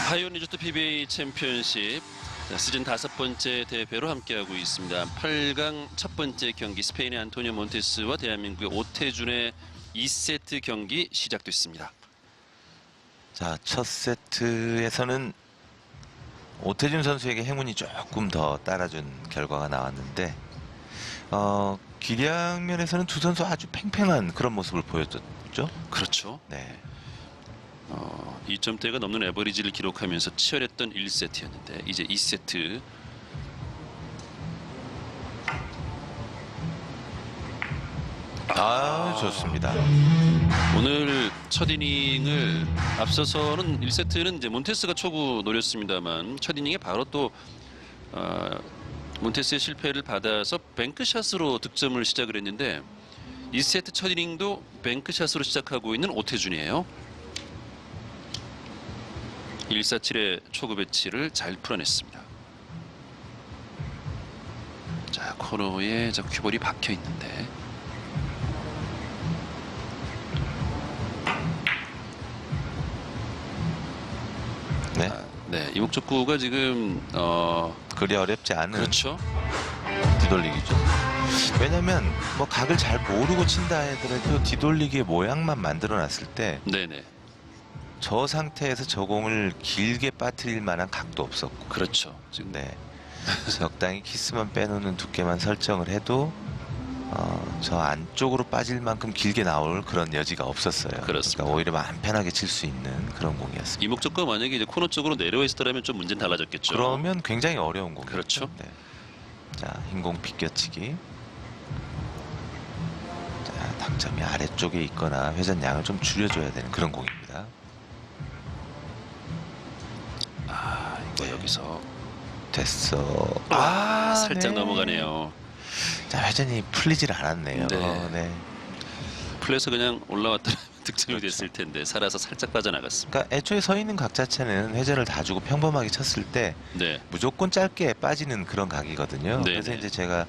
하이온 리조트 PBA 챔피언십 시즌 5번째 대회로 함께하고 있습니다. 8강 첫 번째 경기 스페인의 안토니오 몬테스와 대한민국의 오태준의 2세트 경기 시작됐습니다. 자, 첫 세트에서는 오태준 선수에게 행운이 조금 더 따라준 결과가 나왔는데 기량 면에서는 두 선수 아주 팽팽한 그런 모습을 보여줬죠. 그렇죠. 네. 2점대가 넘는 에버리지를 기록하면서 치열했던 1세트였는데 이제 2세트. 좋습니다. 오늘 첫 이닝을 앞서서는 1세트는 이제 몬테스가 초구 노렸습니다만 첫 이닝에 바로 또 몬테스의 실패를 받아서 뱅크샷으로 득점을 시작을 했는데 2세트 첫 이닝도 뱅크샷으로 시작하고 있는 오태준이에요. 147의 초구 배치를 잘 풀어냈습니다. 자, 코너에 저 큐볼이 박혀 있는데 네. 네, 이목적구가 지금 그리 어렵지 않은 그렇죠. 뒤돌리기죠. 왜냐면 뭐 각을 잘 모르고 친다 하더라도 뒤돌리기의 모양만 만들어놨을 때 네네. 저 상태에서 저 공을 길게 빠뜨릴 만한 각도 없었고, 그렇죠. 지금 네. 적당히 키스만 빼놓는 두께만 설정을 해도 저 안쪽으로 빠질 만큼 길게 나올 그런 여지가 없었어요. 그렇습니다. 그러니까 오히려 마음 편하게 칠 수 있는 그런 공이었습니다. 이목적구가 만약에 이제 코너 쪽으로 내려와 있었더라면 좀 문제는 달라졌겠죠. 그러면 굉장히 어려운 공이죠. 그렇죠. 네. 자, 흰공 비껴치기. 자, 당점이 아래쪽에 있거나 회전량을 좀 줄여줘야 되는 그런 공입니다. 이거 여기서 됐어. 살짝 네. 넘어가네요. 자, 회전이 풀리질 않았네요. 네. 네. 풀려서 그냥 올라왔더라면 득점이 그렇죠. 됐을 텐데 살아서 살짝 빠져나갔습니다. 그러니까 애초에 서 있는 각 자체는 회전을 다 주고 평범하게 쳤을 때 네, 무조건 짧게 빠지는 그런 각이거든요. 네네. 그래서 이제 제가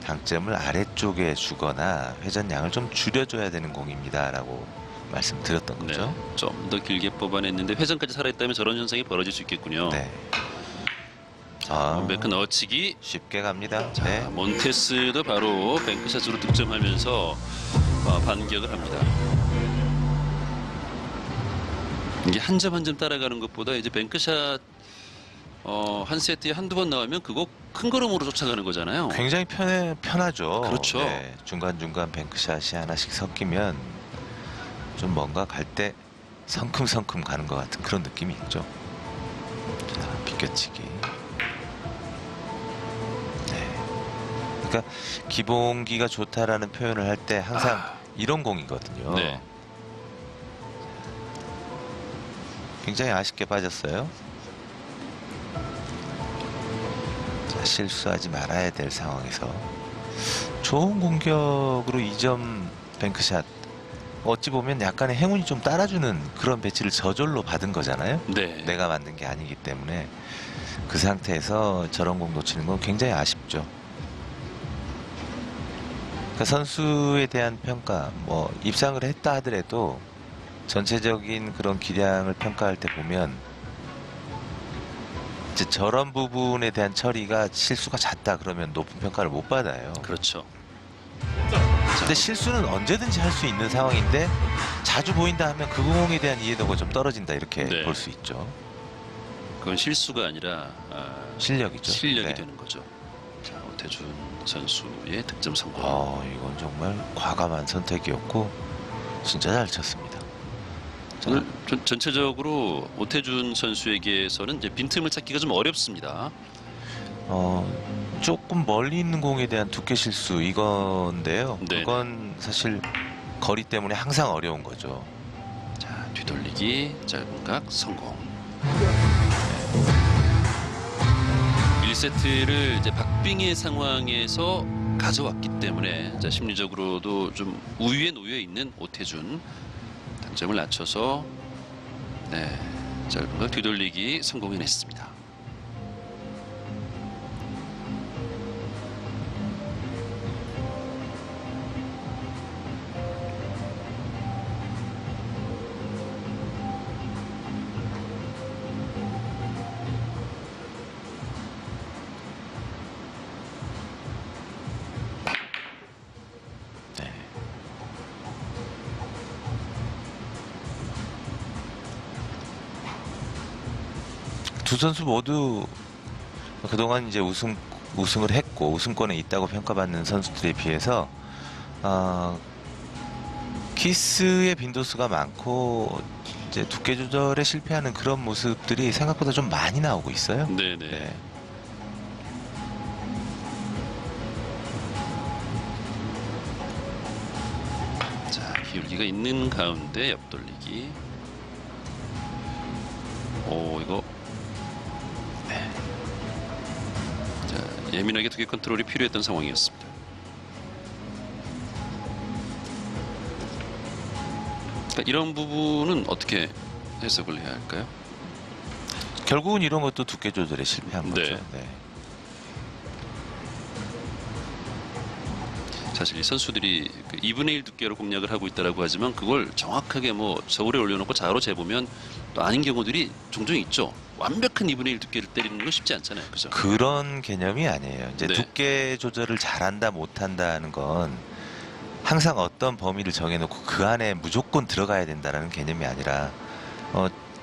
당점을 아래쪽에 주거나 회전량을 좀 줄여줘야 되는 공입니다라고 말씀드렸던 네. 거죠. 좀 더 길게 뽑아냈는데 회전까지 살아있다면 저런 현상이 벌어질 수 있겠군요. 네. 뱅크 넣어치기. 쉽게 갑니다. 자, 네. 몬테스도 바로 뱅크샷으로 득점하면서 반격을 합니다. 이게 한 점 한 점 따라가는 것보다 이제 뱅크샷 한 세트에 한두 번 나오면 그거 큰 걸음으로 쫓아가는 거잖아요. 굉장히 편하죠. 그렇죠. 네. 중간중간 뱅크샷이 하나씩 섞이면 좀 뭔가 갈 때 성큼성큼 가는 것 같은 그런 느낌이 있죠. 자, 비껴치기. 네. 그러니까 기본기가 좋다라는 표현을 할 때 항상 이런 공이거든요. 네. 굉장히 아쉽게 빠졌어요. 자, 실수하지 말아야 될 상황에서 좋은 공격으로 2점 뱅크샷, 어찌 보면 약간의 행운이 좀 따라주는 그런 배치를 저절로 받은 거잖아요. 네. 내가 만든 게 아니기 때문에 그 상태에서 저런 공 놓치는 건 굉장히 아쉽죠. 그러니까 선수에 대한 평가, 뭐 입상을 했다 하더라도 전체적인 그런 기량을 평가할 때 보면 이제 저런 부분에 대한 처리가 실수가 잦다 그러면 높은 평가를 못 받아요. 그렇죠. 근데 실수는 언제든지 할 수 있는 상황인데 자주 보인다 하면 그 공에 대한 이해도가 좀 떨어진다 이렇게 네. 볼 수 있죠. 그건 실수가 아니라 실력이죠. 실력이 네. 되는 거죠. 자, 오태준 선수의 득점 성공. 이건 정말 과감한 선택이었고 진짜 잘 쳤습니다. 자, 오늘 전체적으로 오태준 선수에게서는 이제 빈틈을 찾기가 좀 어렵습니다. 조금 멀리 있는 공에 대한 두께 실수 이건데요. 네네. 그건 사실 거리 때문에 항상 어려운 거죠. 자, 뒤돌리기 짧은 각 성공. 1세트를 이제 박빙의 상황에서 가져왔기 때문에 자, 심리적으로도 좀 우위에 놓여 있는 오태준, 당점을 낮춰서 네, 짧은 각 뒤돌리기 성공해냈습니다. 두 선수 모두 그동안 이제 우승을 했고 우승권에 있다고 평가받는 선수들에 비해서 키스의 빈도수가 많고 이제 두께 조절에 실패하는 그런 모습들이 생각보다 좀 많이 나오고 있어요. 네네. 네. 자, 기울기가 있는 가운데 옆돌리기. 오, 이거. 네. 자, 예민하게 두께 컨트롤이 필요했던 상황이었습니다. 그러니까 이런 부분은 어떻게 해석을 해야 할까요? 결국은 이런 것도 두께 조절에 실패한 네. 거죠. 네. 사실 이 선수들이 그 2분의 1 두께로 공략을 하고 있다라고 하지만 그걸 정확하게 뭐 저울에 올려놓고 자로 재보면 또 아닌 경우들이 종종 있죠. 완벽한 2분의 1 두께를 때리는 건 쉽지 않잖아요. 그죠? 그런 개념이 아니에요. 이제 네. 두께 조절을 잘한다 못한다는 건 항상 어떤 범위를 정해놓고 그 안에 무조건 들어가야 된다는 개념이 아니라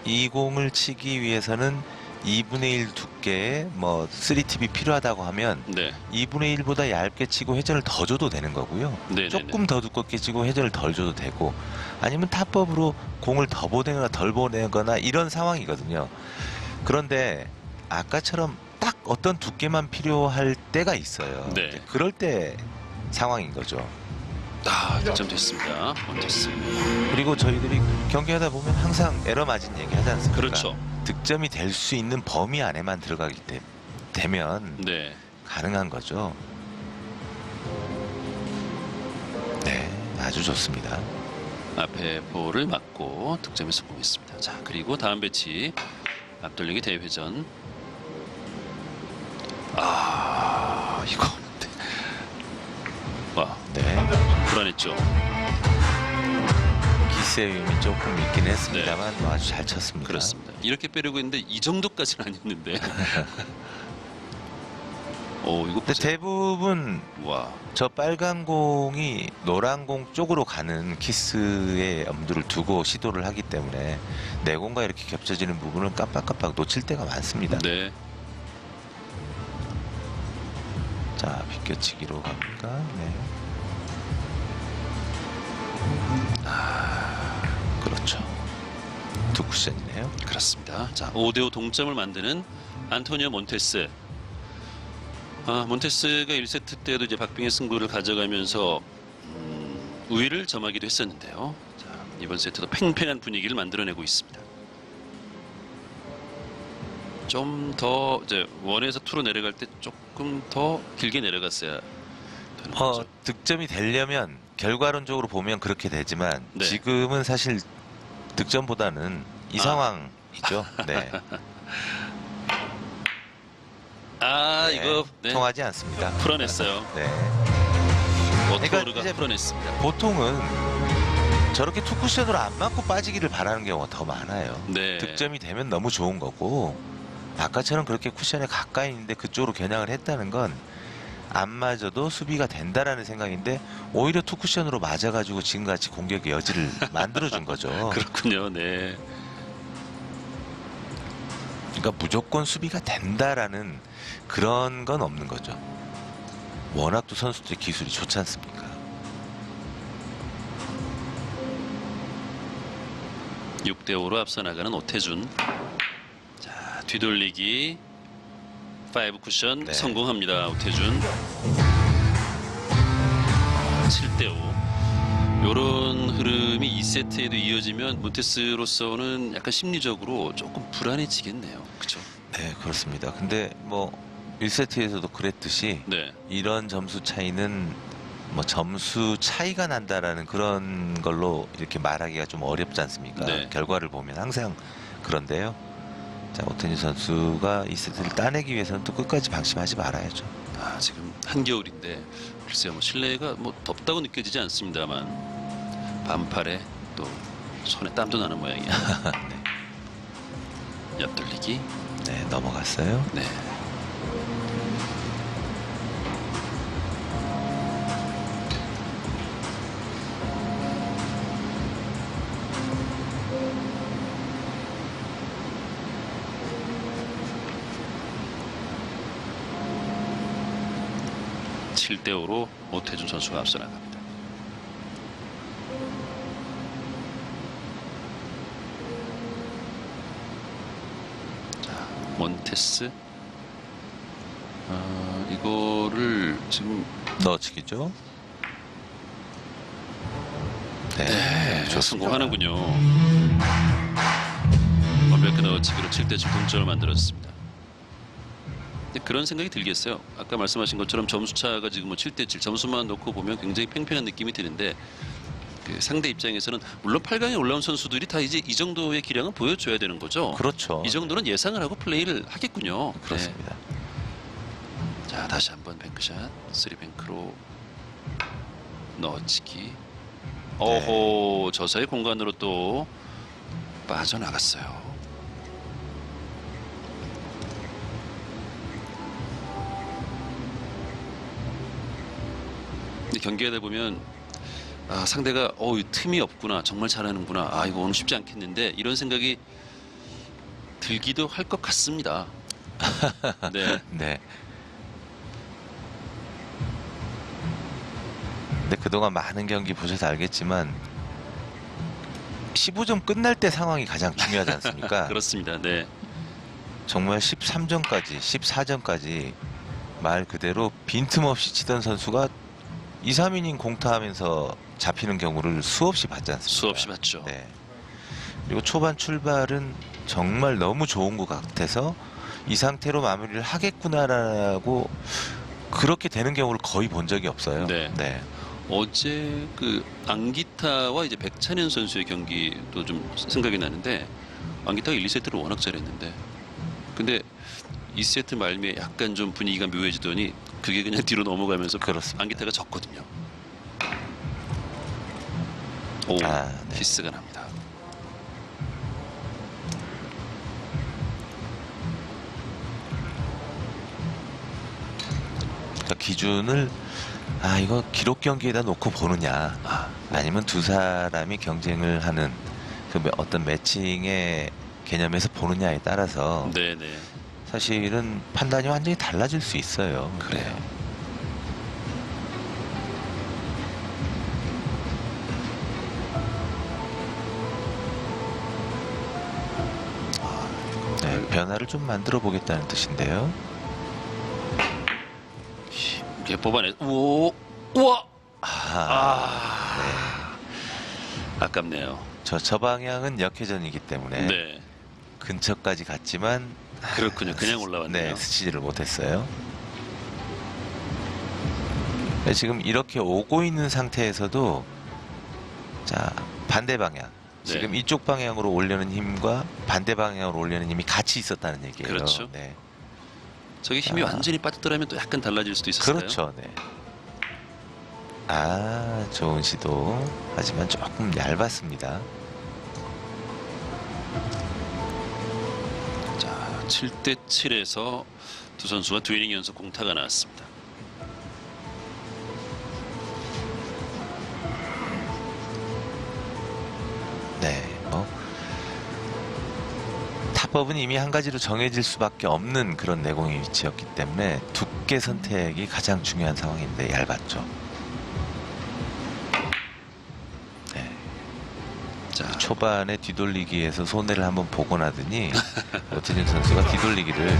이 공을 치기 위해서는 2분의 1 두께의 뭐 3팁이 필요하다고 하면 네. 2분의 1보다 얇게 치고 회전을 더 줘도 되는 거고요. 네네네. 조금 더 두껍게 치고 회전을 덜 줘도 되고 아니면 타법으로 공을 더 보내거나 덜 보내거나 이런 상황이거든요. 그런데 아까처럼 딱 어떤 두께만 필요할 때가 있어요. 네. 이제 그럴 때 상황인 거죠. 득점됐습니다. 원테스. 그리고 저희들이 경기하다 보면 항상 에러 맞은 얘기 하지 않습니까? 그렇죠. 득점이 될 수 있는 범위 안에만 들어가기 되면 네. 가능한 거죠. 네, 아주 좋습니다. 앞에 볼을 맞고 득점에 성공했습니다. 자, 그리고 다음 배치 앞돌리기 대회전. 이거 와, 네, 불안했죠. 기세의 위험이 조금 있긴 했습니다만 뭐 아주 잘 쳤습니다. 그렇습니다. 이렇게 빼려고 했는데 이 정도까지는 아니었는데. 오, 이거 근데 보세요. 대부분 와, 저 빨간 공이 노란 공 쪽으로 가는 키스의 엄두를 두고 시도를 하기 때문에 내 공과 이렇게 겹쳐지는 부분을 깜빡깜빡 놓칠 때가 많습니다. 네. 자, 비껴치기로 갑니까? 네. 그렇죠. 두 쿠션이네요. 그렇습니다. 자, 5대5 동점을 만드는 안토니오 몬테스. 몬테스가 1세트 때도 이제 박빙의 승부를 가져가면서 우위를 점하기도 했었는데요. 자, 이번 세트도 팽팽한 분위기를 만들어내고 있습니다. 좀 더 이제 원에서 투로 내려갈 때 조금 더 길게 내려갔어야 되는 거죠. 득점이 되려면 결과론적으로 보면 그렇게 되지만 네. 지금은 사실 득점보다는 이 상황이죠. 네. 네, 이거 네, 통하지 않습니다. 풀어냈어요. 네. 워터루가 그러니까 이제 풀어냈습니다. 보통은 저렇게 투 쿠션으로 안 맞고 빠지기를 바라는 경우가 더 많아요. 네. 득점이 되면 너무 좋은 거고 아까처럼 그렇게 쿠션에 가까이 있는데 그쪽으로 겨냥을 했다는 건 안 맞아도 수비가 된다라는 생각인데 오히려 투 쿠션으로 맞아가지고 지금같이 공격의 여지를 만들어준 거죠. 그렇군요. 네. 그러니까 무조건 수비가 된다라는 그런 건 없는 거죠. 워낙 또 선수들의 기술이 좋지 않습니까? 6대5로 앞서 나가는 오태준. 자, 뒤돌리기 5 쿠션 네. 성공합니다. 오태준. 7대5. 요런 흐름이 2세트에도 이어지면 몬테스로서는 약간 심리적으로 조금 불안해지겠네요. 그렇죠? 네, 그렇습니다. 근데 뭐 1세트에서도 그랬듯이 네. 이런 점수 차이는 뭐 점수 차이가 난다라는 그런 걸로 이렇게 말하기가 좀 어렵지 않습니까? 네. 결과를 보면 항상 그런데요. 자, 오태준 선수가 이 세트를 따내기 위해서는 또 끝까지 방심하지 말아야죠. 지금 한겨울인데 글쎄요, 뭐 실내가 뭐 덥다고 느껴지지 않습니다만 반팔에 또 손에 땀도 나는 모양이야. 네. 옆돌리기. 네, 넘어갔어요. 네. 7대5로 오태준 선수가 앞서 나갑니다. 자, 몬테스. 이거를 지금 넣어치기죠. 네, 좋습니다. 성공하는군요. 완벽한 넣어치기로 7대7 동점을 만들었습니다. 근데 그런 생각이 들겠어요. 아까 말씀하신 것처럼 점수차가 지금 뭐 7대7 점수만 놓고 보면 굉장히 팽팽한 느낌이 드는데 그 상대 입장에서는 물론 8강에 올라온 선수들이 다 이제 이 정도의 기량은 보여줘야 되는 거죠. 그렇죠. 이 정도는 예상을 하고 플레이를 하겠군요. 그렇습니다. 네. 자, 다시 한번 뱅크샷 3뱅크로 넣어치기. 오호, 저 사이 공간으로 또 빠져나갔어요. 근데 경기하다 보면 상대가 틈이 없구나, 정말 잘하는구나, 이거 오늘 쉽지 않겠는데 이런 생각이 들기도 할 것 같습니다. 네. 네. 근데 그동안 많은 경기 보셔서 알겠지만 15점 끝날 때 상황이 가장 중요하지 않습니까? 그렇습니다. 네. 정말 13점까지 14점까지 말 그대로 빈틈없이 치던 선수가 2, 3이닝 공타하면서 잡히는 경우를 수없이 봤지 않습니까? 수없이 봤죠. 네. 그리고 초반 출발은 정말 너무 좋은 것 같아서 이 상태로 마무리를 하겠구나라고 그렇게 되는 경우를 거의 본 적이 없어요. 네. 어제 그 안기타와 이제 백찬현 선수의 경기도 좀 생각이 나는데 안기타가 1, 2세트를 워낙 잘했는데 근데 2세트 말미에 약간 좀 분위기가 묘해지더니 그게 그냥 뒤로 넘어가면서 그렇습니다. 안기타가 졌거든요. 오, 네. 키스가 납니다. 그러니까 기준을 이거 기록 경기에다 놓고 보느냐 아니면 두 사람이 경쟁을 하는 그 어떤 매칭의 개념에서 보느냐에 따라서 네네. 사실은 판단이 완전히 달라질 수 있어요. 그래요. 네, 변화를 좀 만들어 보겠다는 뜻인데요. 이렇게 뽑아내. 우와. 네. 아깝네요. 저 방향은 역회전이기 때문에 네. 근처까지 갔지만 그렇군요. 그냥 올라왔네요. 네, 스치지를 못했어요. 네, 지금 이렇게 오고 있는 상태에서도 자 반대 방향 지금 네. 이쪽 방향으로 올려는 힘과 반대 방향으로 올려는 힘이 같이 있었다는 얘기예요. 그렇죠. 네. 저게 힘이 완전히 빠졌더라면 또 약간 달라질 수도 있었어요. 그렇죠. 네. 좋은 시도. 하지만 조금 얇았습니다. 자, 7대7에서 두 선수가 두 이닝 연속 공타가 나왔습니다. 네. 타법은 이미 한 가지로 정해질 수밖에 없는 그런 내공의 위치였기 때문에 두께 선택이 가장 중요한 상황인데 얇았죠. 네. 자, 초반에 뒤돌리기에서 손해를 한번 보고 나더니 오태준 선수가 뒤돌리기를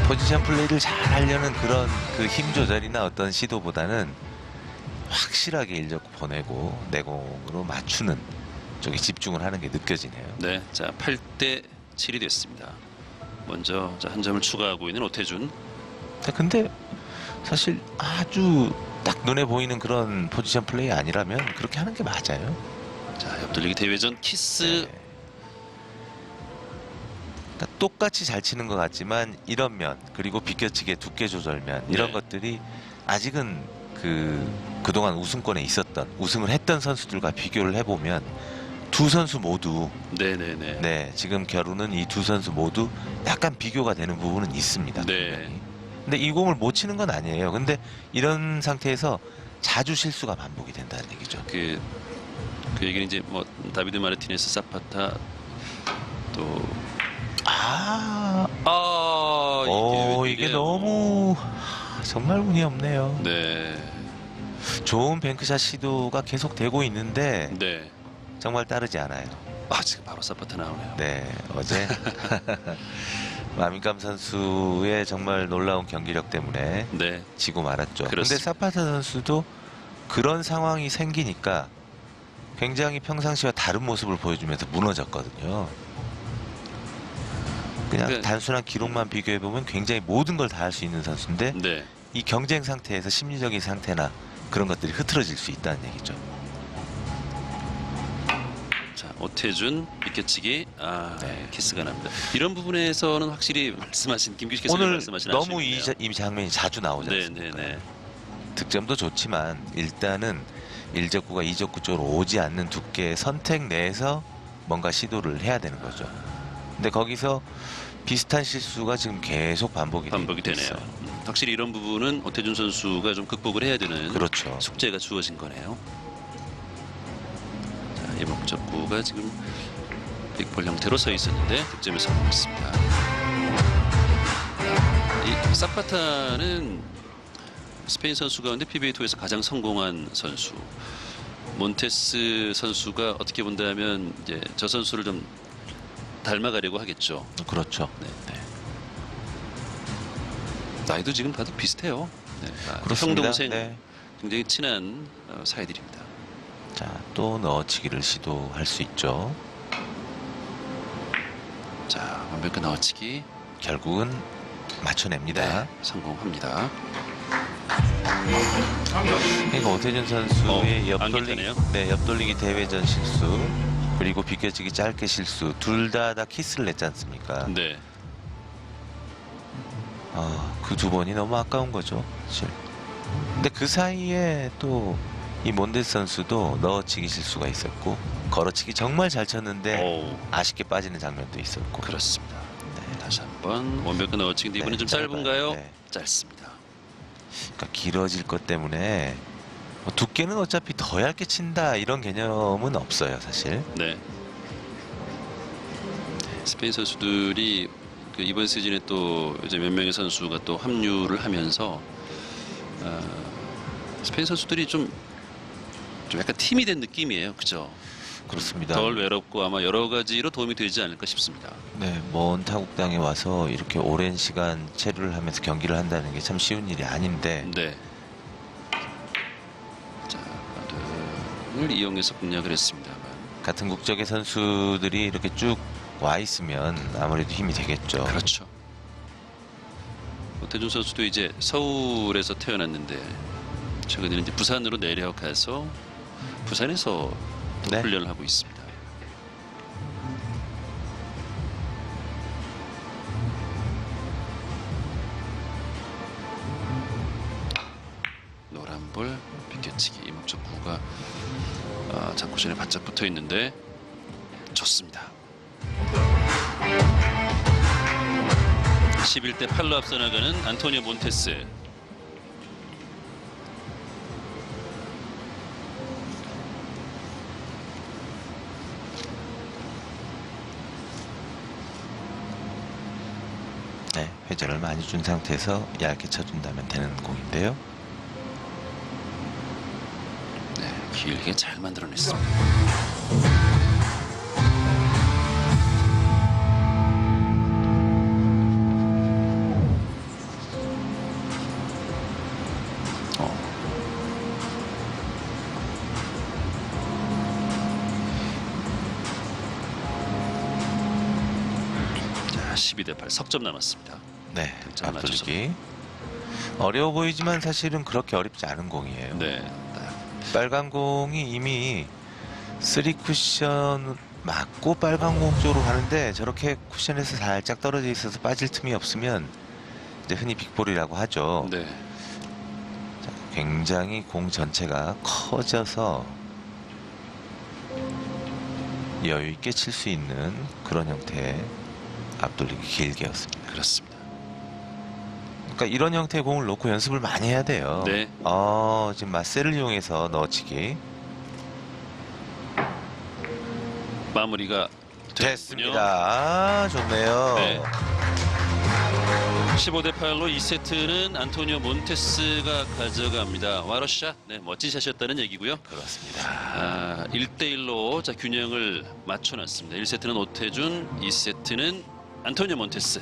포지션 플레이를 잘 하려는 그런 그 힘 조절이나 어떤 시도보다는 확실하게 일적 보내고 내공으로 맞추는 쪽에 집중을 하는 게 느껴지네요. 네, 자 8대7이 됐습니다. 먼저 한 점을 추가하고 있는 오태준. 근데 사실 아주 딱 눈에 보이는 그런 포지션 플레이 아니라면 그렇게 하는 게 맞아요. 자, 옆돌리기 대회전 키스. 네. 그러니까 똑같이 잘 치는 것 같지만 이런 면 그리고 비껴치기의 두께 조절면 이런 네. 것들이 아직은 그동안 우승권에 있었던 우승을 했던 선수들과 비교를 해보면 두 선수 모두 네네네. 네 지금 겨루는 이 두 선수 모두 약간 비교가 되는 부분은 있습니다. 네. 분명히. 근데 이 공을 못 치는 건 아니에요. 근데 이런 상태에서 자주 실수가 반복이 된다는 얘기죠. 그 얘기는 이제 뭐 다비드 마르티네스, 사파타 또 이게 웬일이에요. 너무 정말 운이 없네요. 네. 좋은 뱅크샷 시도가 계속 되고 있는데 네. 정말 따르지 않아요. 아, 지금 바로 사파트 나오네요. 네, 어제 마민감 선수의 정말 놀라운 경기력 때문에 네. 지고 말았죠. 근데 그렇습니다. 사파타 선수도 그런 상황이 생기니까 굉장히 평상시와 다른 모습을 보여주면서 무너졌거든요. 그냥 네. 단순한 기록만 비교해보면 굉장히 모든 걸 다 할 수 있는 선수인데 네. 이 경쟁 상태에서 심리적인 상태나 그런 것들이 흐트러질 수 있다는 얘기죠. 자, 오태준 비껴치기. 아, 네. 키스가 납니다. 이런 부분에서는 확실히 말씀하신 김규식 교수님 오늘 말씀하신 너무 아쉬움이네요. 이 장면이 자주 나오지 네, 않습니까? 네, 네. 득점도 좋지만 일단은 1적구가 2적구 쪽으로 오지 않는 두께의 선택 내에서 뭔가 시도를 해야 되는 거죠. 근데 거기서 비슷한 실수가 지금 계속 반복이 반복이 되고 되네요. 있어요. 확실히 이런 부분은 오태준 선수가 좀 극복을 해야 되는 그렇죠. 숙제가 주어진 거네요. 자, 이 목적구가 지금 빅볼 형태로 서 있었는데 득점에 성공했습니다. 이 사파타는 스페인 선수 가운데 PBA 투어에서 가장 성공한 선수. 몬테스 선수가 어떻게 본다면 이제 저 선수를 좀 닮아가려고 하겠죠. 그렇죠. 네. 나이도 지금 다들 비슷해요. 네. 형 그렇습니다. 동생 네. 굉장히 친한 사이들입니다. 자, 또 넣어치기를 시도할 수 있죠. 자, 완벽한 넣어치기. 결국은 맞춰냅니다. 네, 성공합니다. 그러니까 오태준 선수의 안 옆돌리기, 괜찮아요? 네, 옆돌리기 대회전 실수 그리고 비껴치기 짧게 실수 둘 다 키스를 냈지 않습니까? 네. 그 두 번이 너무 아까운 거죠. 사실. 근데 그 사이에 또 이 몬데스 선수도 넣어치기 실수가 있었고 걸어치기 정말 잘 쳤는데 오, 아쉽게 빠지는 장면도 있었고. 그렇습니다. 네. 다시 한번 완벽한 넣어치기인데 이번엔 네, 좀 짧아요. 짧은가요? 네. 짧습니다. 그러니까 길어질 것 때문에 뭐 두께는 어차피 더 얇게 친다 이런 개념은 없어요, 사실. 네. 스페인 선수들이 그 이번 시즌에 또 이제 몇 명의 선수가 또 합류를 하면서 스페인 선수들이 좀 약간 팀이 된 느낌이에요, 그죠? 그렇습니다. 덜 외롭고 아마 여러 가지로 도움이 되지 않을까 싶습니다. 네, 먼 타국 땅에 와서 이렇게 오랜 시간 체류를 하면서 경기를 한다는 게 참 쉬운 일이 아닌데. 네. 자, 가드를 이용해서 공략을 했습니다만. 같은 국적의 선수들이 이렇게 쭉 와 있으면 아무래도 힘이 되겠죠. 그렇죠. 오태준 선수도 이제 서울에서 태어났는데 최근에는 이제 부산으로 내려가서 부산에서 또 네. 훈련을 하고 있습니다. 노란볼 비껴치기 이 목적구가 장쿠션에 바짝 붙어 있는데 좋습니다. 11대 8로 앞서 나가는 안토니오 몬테스. 네, 회전을 많이 준 상태에서 얇게 쳐준다면 되는 공인데요. 네, 길게 잘 만들어냈습니다. 자, 12대 8 석점 남았습니다. 네, 득점 맞춰서. 앞돌리기. 어려워 보이지만 사실은 그렇게 어렵지 않은 공이에요. 네, 빨간 공이 이미 3쿠션 맞고 빨간 공 쪽으로 가는데 저렇게 쿠션에서 살짝 떨어져 있어서 빠질 틈이 없으면 이제 흔히 빅볼이라고 하죠. 네. 자, 굉장히 공 전체가 커져서 여유 있게 칠 수 있는 그런 형태의 앞돌리기 길게였습니다. 그렇습니다. 그러니까 이런 형태의 공을 놓고 연습을 많이 해야 돼요. 네. 지금 마셀을 이용해서 넣어치기 마무리가 됐습니다. 좋네요. 네. 15대 8로 2세트는 안토니오 몬테스가 가져갑니다. 와러샷, 네, 멋진 샷이었다는 얘기고요. 그렇습니다. 1대1로 자 균형을 맞춰놨습니다. 1세트는 오태준, 2세트는 안토니오 몬테스.